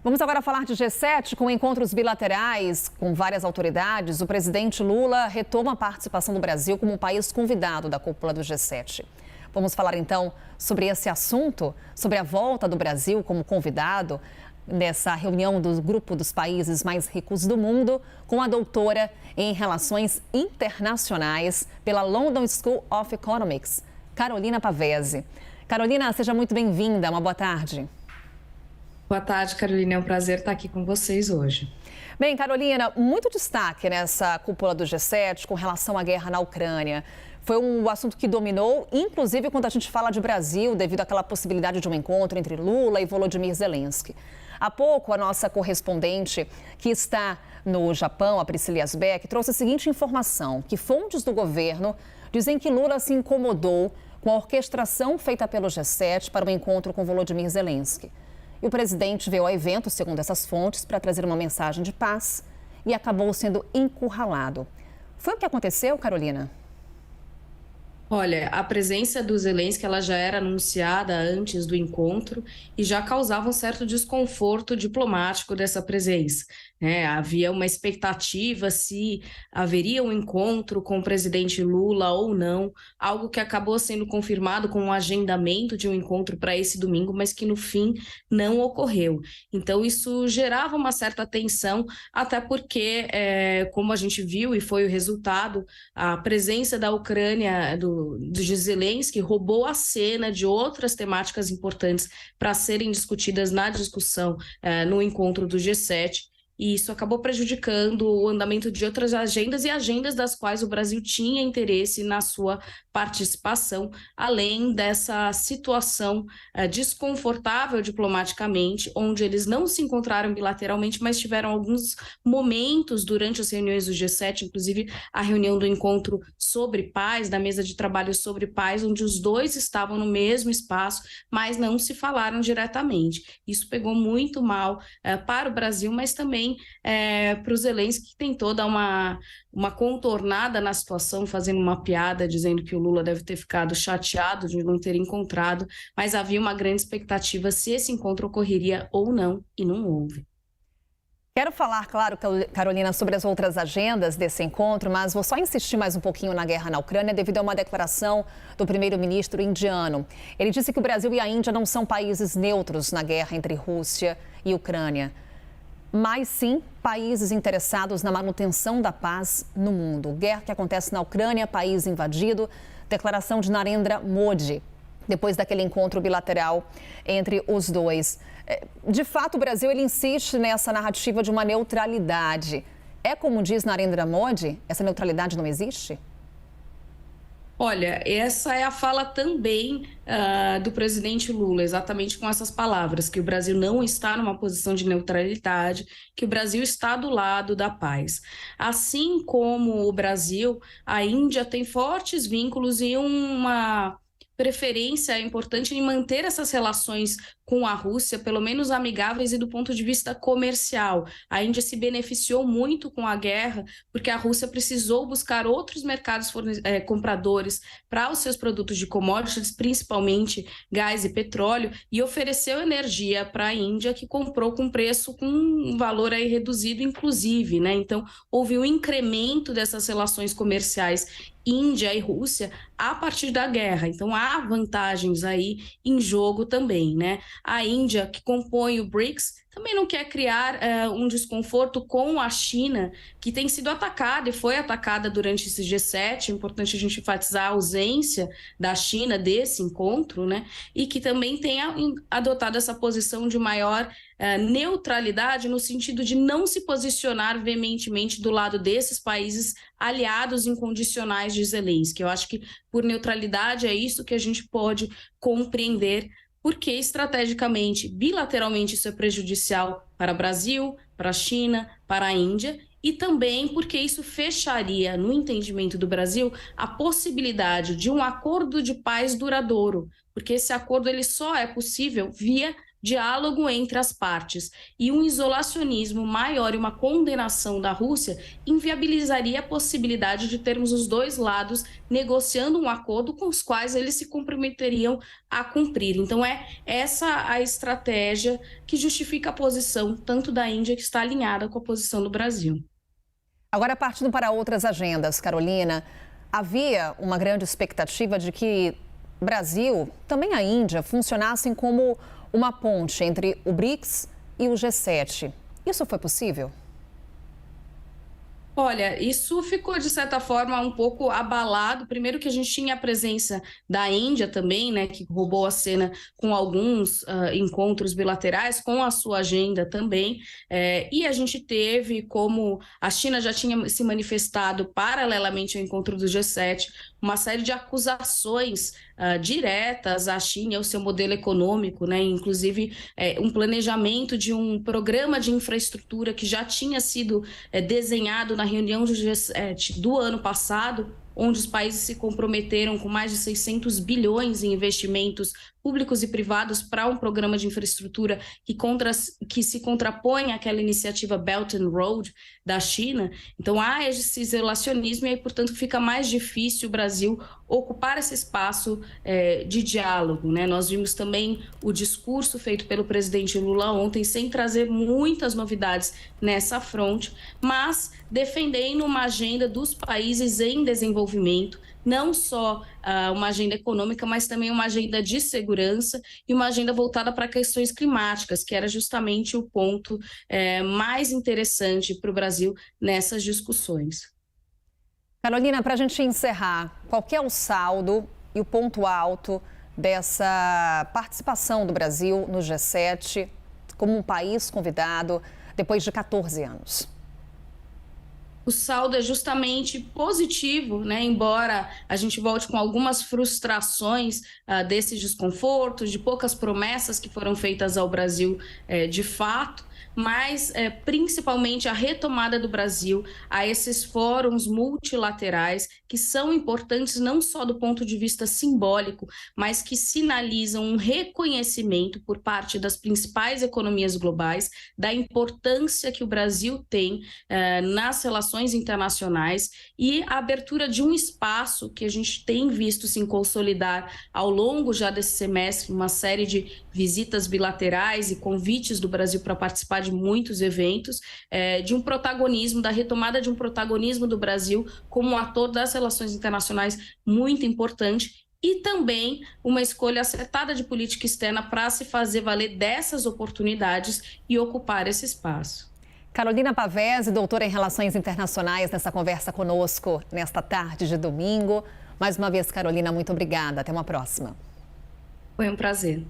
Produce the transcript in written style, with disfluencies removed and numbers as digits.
Vamos agora falar de G7, com encontros bilaterais com várias autoridades. O presidente Lula retoma a participação do Brasil como um país convidado da cúpula do G7. Vamos falar então sobre esse assunto, sobre a volta do Brasil como convidado nessa reunião do grupo dos países mais ricos do mundo, com a doutora em Relações Internacionais pela London School of Economics, Carolina Pavese. Carolina, seja muito bem-vinda. Uma boa tarde. Boa tarde, Carolina. É um prazer estar aqui com vocês hoje. Bem, Carolina, muito destaque nessa cúpula do G7 com relação à guerra na Ucrânia. Foi um assunto que dominou, inclusive quando a gente fala de Brasil, devido àquela possibilidade de um encontro entre Lula e Volodymyr Zelensky. Há pouco, a nossa correspondente, que está no Japão, a Priscila Asbeck, trouxe a seguinte informação, que fontes do governo dizem que Lula se incomodou com a orquestração feita pelo G7 para o encontro com Volodymyr Zelensky. E o presidente veio ao evento, segundo essas fontes, para trazer uma mensagem de paz e acabou sendo encurralado. Foi o que aconteceu, Carolina? Olha, a presença do Zelensky ela já era anunciada antes do encontro e já causava um certo desconforto diplomático dessa presença, né? Havia uma expectativa se haveria um encontro com o presidente Lula ou não, algo que acabou sendo confirmado com um agendamento de um encontro para esse domingo, mas que no fim não ocorreu. Então isso gerava uma certa tensão, até porque, como a gente viu e foi o resultado, a presença da Ucrânia, do Zelensky roubou a cena de outras temáticas importantes para serem discutidas na discussão no encontro do G7. E isso acabou prejudicando o andamento de outras agendas e agendas das quais o Brasil tinha interesse na sua participação, além dessa situação desconfortável diplomaticamente, onde eles não se encontraram bilateralmente, mas tiveram alguns momentos durante as reuniões do G7, inclusive a reunião do encontro sobre paz, da mesa de trabalho sobre paz, onde os dois estavam no mesmo espaço, mas não se falaram diretamente. Isso pegou muito mal para o Brasil, mas também para o Zelensky, que tentou dar uma contornada na situação, fazendo uma piada, dizendo que o Lula deve ter ficado chateado de não ter encontrado, mas havia uma grande expectativa se esse encontro ocorreria ou não, e não houve. Quero falar, claro, Carolina, sobre as outras agendas desse encontro, mas vou só insistir mais um pouquinho na guerra na Ucrânia devido a uma declaração do primeiro-ministro indiano. Ele disse que o Brasil e a Índia não são países neutros na guerra entre Rússia e Ucrânia, mas sim países interessados na manutenção da paz no mundo. Guerra que acontece na Ucrânia, país invadido. Declaração de Narendra Modi, depois daquele encontro bilateral entre os dois. De fato, o Brasil ele insiste nessa narrativa de uma neutralidade. É como diz Narendra Modi, essa neutralidade não existe? Olha, essa é a fala também do presidente Lula, exatamente com essas palavras, que o Brasil não está numa posição de neutralidade, que o Brasil está do lado da paz. Assim como o Brasil, a Índia tem fortes vínculos e uma preferência importante em manter essas relações com a Rússia, pelo menos amigáveis e do ponto de vista comercial. A Índia se beneficiou muito com a guerra, porque a Rússia precisou buscar outros mercados compradores para os seus produtos de commodities, principalmente gás e petróleo, e ofereceu energia para a Índia, que comprou com preço com um valor aí reduzido, inclusive, né? Então, houve um incremento dessas relações comerciais Índia e Rússia a partir da guerra. Então, há vantagens aí em jogo também, né? A Índia, que compõe o BRICS, também não quer criar um desconforto com a China, que tem sido atacada e foi atacada durante esse G7. É importante a gente enfatizar a ausência da China desse encontro, né? E que também tenha adotado essa posição de maior neutralidade, no sentido de não se posicionar veementemente do lado desses países aliados incondicionais de Zelensky. Eu acho que por neutralidade é isso que a gente pode compreender, porque estrategicamente, bilateralmente, isso é prejudicial para o Brasil, para a China, para a Índia, e também porque isso fecharia, no entendimento do Brasil, a possibilidade de um acordo de paz duradouro, porque esse acordo ele só é possível via diálogo entre as partes e um isolacionismo maior e uma condenação da Rússia inviabilizaria a possibilidade de termos os dois lados negociando um acordo com os quais eles se comprometeriam a cumprir. Então é essa a estratégia que justifica a posição tanto da Índia, que está alinhada com a posição do Brasil. Agora, partindo para outras agendas, Carolina, havia uma grande expectativa de que o Brasil, também a Índia, funcionassem como uma ponte entre o BRICS e o G7. Isso foi possível? Olha, isso ficou, de certa forma, um pouco abalado. Primeiro que a gente tinha a presença da Índia também, né, que roubou a cena com alguns encontros bilaterais, com a sua agenda também. E a gente teve, como a China já tinha se manifestado paralelamente ao encontro do G7, uma série de acusações diretas à China e ao seu modelo econômico, né? Inclusive um planejamento de um programa de infraestrutura que já tinha sido desenhado na reunião do G7 do ano passado, onde os países se comprometeram com mais de 600 bilhões em investimentos públicos e privados para um programa de infraestrutura que se contrapõe àquela iniciativa Belt and Road da China. Então há esse isolacionismo e aí, portanto, fica mais difícil o Brasil ocupar esse espaço de diálogo, né? Nós vimos também o discurso feito pelo presidente Lula ontem, sem trazer muitas novidades nessa fronte, mas defendendo uma agenda dos países em desenvolvimento, não só uma agenda econômica, mas também uma agenda de segurança e uma agenda voltada para questões climáticas, que era justamente o ponto mais interessante para o Brasil nessas discussões. Carolina, para a gente encerrar, qual que é o saldo e o ponto alto dessa participação do Brasil no G7 como um país convidado depois de 14 anos? O saldo é justamente positivo, né? Embora a gente volte com algumas frustrações desses desconfortos, de poucas promessas que foram feitas ao Brasil de fato, mas principalmente a retomada do Brasil a esses fóruns multilaterais que são importantes não só do ponto de vista simbólico, mas que sinalizam um reconhecimento por parte das principais economias globais da importância que o Brasil tem nas relações internacionais e a abertura de um espaço que a gente tem visto se consolidar ao longo já desse semestre, uma série de visitas bilaterais e convites do Brasil para participar de muitos eventos, de um protagonismo, da retomada de um protagonismo do Brasil como um ator das relações internacionais muito importante e também uma escolha acertada de política externa para se fazer valer dessas oportunidades e ocupar esse espaço. Carolina Pavese, doutora em Relações Internacionais, nessa conversa conosco nesta tarde de domingo. Mais uma vez, Carolina, muito obrigada. Até uma próxima. Foi um prazer.